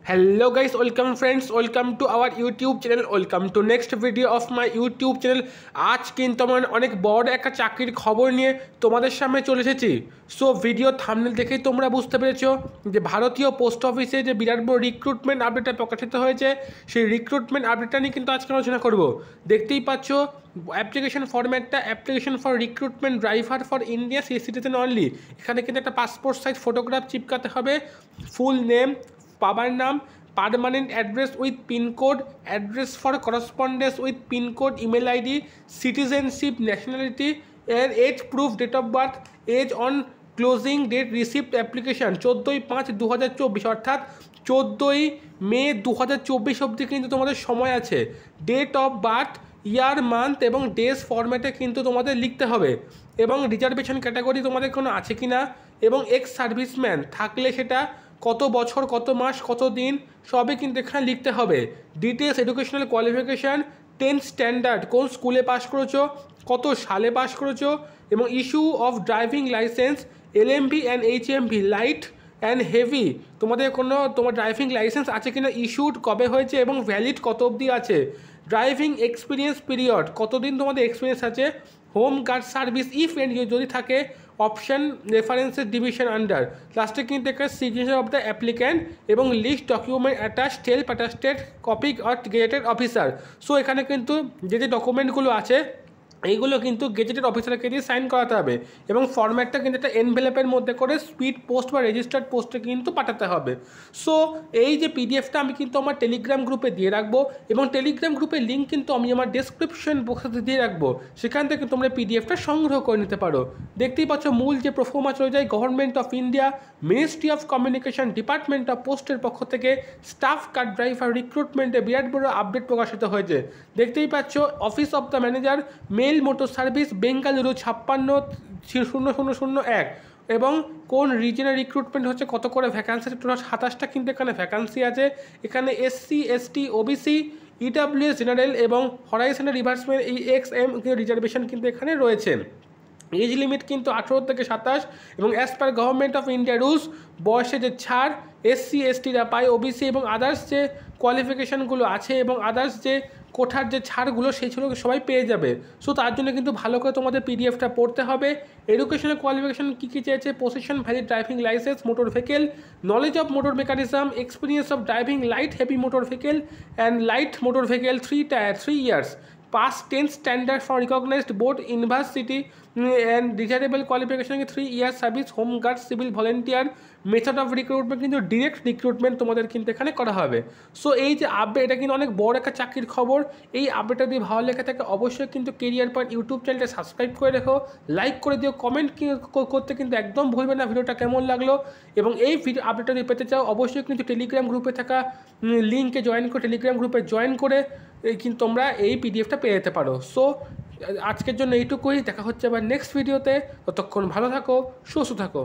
Hello guys, welcome friends, welcome to our YouTube channel, welcome to next video of my YouTube channel। আজ কিন্তু আমার অনেক বড় একটা চাকরির খবর নিয়ে তোমাদের সামনে চলে এসেছি। সো ভিডিও থাম্বনেল দেখেই তোমরা বুঝতে পেরেছো যে ভারতীয় পোস্ট অফিসে যে বিরাট বড় রিক্রুটমেন্ট আপডেটটা প্রকাশিত হয়েছে, সেই রিক্রুটমেন্ট আপডেটটা নিয়ে কিন্তু আজকে আলোচনা করব। দেখতেই পাচ্ছ অ্যাপ্লিকেশন ফরম্যাটটা, application for recruitment driver for India citizen only. এখানে কিন্তু একটা পাসপোর্ট সাইজ ফটোগ্রাফ চিপকাতে হবে, ফুল নেম, বাবার নাম, permanent address with pin code, address for correspondence with pin code, email ID, citizenship, nationality, এর age proof, date of birth, age on closing date receipt application 14/5/2024, অর্থাৎ 14ই মে 2024 অবধি কিন্তু তোমাদের সময় আছে। Date of birth, year, month এবং ডেজ ফরম্যাটে কিন্তু তোমাদের লিখতে হবে, এবং রিজার্ভেশন ক্যাটাগরি তোমাদের কোনো আছে কি না, এবং এক্স সার্ভিসম্যান থাকলে সেটা কত বছর, কত মাস, কত দিন, সবই কিন্তু এখানে লিখতে হবে। Details, educational qualification, 10th standard, কোন স্কুলে পাস করেছো, কত সালে পাস করেছো, এবং issue of driving licence, LMV and HMV, light and heavy, তোমার ড্রাইভিং লাইসেন্স আছে কিনা, ইস্যুড কবে হয়েছে এবং ভ্যালিড কত অবধি আছে। ড্রাইভিং এক্সপিরিয়েন্স পিরিয়ড, কতদিন তোমাদের এক্সপিরিয়েন্স আছে। Home guard service if any যদি থাকে, অপশান রেফারেন্সের ডিভিশন আন্ডার। লাস্টে কিন্তু একটা সিগনেচার অফ দ্য অ্যাপ্লিক্যান্ট এবং list document attach, self attested copy or gazetted officer. So এখানে কিন্তু যে ডকুমেন্টগুলো আছে এইগুলো কিন্তু গেজেটেড অফিসারকে দিয়ে সাইন করাতে হবে, এবং ফরম্যাটটা কিন্তু একটা এনভেলপের মধ্যে করে স্পিড পোস্ট বা রেজিস্টার্ড পোস্টে কিন্তু পাঠাতে হবে। সো এই যে পিডিএফটা আমি কিন্তু আমার টেলিগ্রাম গ্রুপে দিয়ে রাখবো, এবং টেলিগ্রাম গ্রুপের লিঙ্ক কিন্তু আমি আমার ডেসক্রিপশন বক্সে দিয়ে রাখবো, সেখান থেকে তোমরা পিডিএফটা সংগ্রহ করে নিতে পারো। দেখতেই পাচ্ছ মূল যে প্রোফর্মা চলে যায় government of India, ministry of communication, department of পোস্টের পক্ষ থেকে স্টাফ কার ড্রাইভার রিক্রুটমেন্টে বিরাট বড় আপডেট প্রকাশিত হয়েছে। দেখতেই পাচ্ছ office of the manager, mail motor service, Bengaluru 56-0001, এবং কোন রিজনে রিক্রুটমেন্ট হচ্ছে, কত করে ভ্যাকান্সি, টোটাল 27টা কিন্তু এখানে ভ্যাকান্সি আছে। এখানে SC ST OBC EWS general এবং হরাইজনাল রিভার্সমেন্ট, এই XM রিজার্ভেশন কিন্তু এখানে রয়েছে। এজ লিমিট কিন্তু 18 থেকে 27, এবং as per government of India rules বয়সে যে ছাড় SC STরা পায়, OBC এবং আদার্স যে কোয়ালিফিকেশানগুলো আছে এবং আদার্স যে কোঠার যে ছাড়গুলো সেইগুলো সবাই পেয়ে যাবে। সো তার জন্য কিন্তু ভালো করে তোমাদের পিডিএফটা পড়তে হবে। এডুকেশনাল কোয়ালিফিকেশান কী কী চেয়েছে, position, valid driving licence, motor vehicle, knowledge of motor mechanism, experience of driving light heavy motor vehicle and light motor vehicle 3 years, pass 10th standard for recognised board university and desirable qualification 3 years service, home guard, civil volunteer. Method of recruitment কিন্তু direct recruitment তোমাদের কিন্তু এখানে করা হবে। So এই যে update, এটা কিন্তু অনেক বড় একটা চাকরির খবর। এই আপডেটটা যদি ভালো লেগে থাকে অবশ্যই কিন্তু কেরিয়ার পয়েন্ট ইউটিউব চ্যানেলটা সাবস্ক্রাইব করে রেখো, লাইক করে দিও, কমেন্ট করতে কিন্তু একদম ভুলবে না ভিডিওটা কেমন লাগলো। এবং এই ভিডিও আপডেটটা যদি পেতে চাও অবশ্যই কিন্তু টেলিগ্রাম গ্রুপে থাকা লিঙ্কে জয়েন করে, টেলিগ্রাম গ্রুপে জয়েন করে কিন্তু তোমরা এই পিডিএফটা পেয়ে যেতে পারো। সো আজকের জন্য এইটুকুই, দেখা হচ্ছে আবার নেক্সট ভিডিওতে। ততক্ষণ ভালো থাকো, সুস্থ থাকো।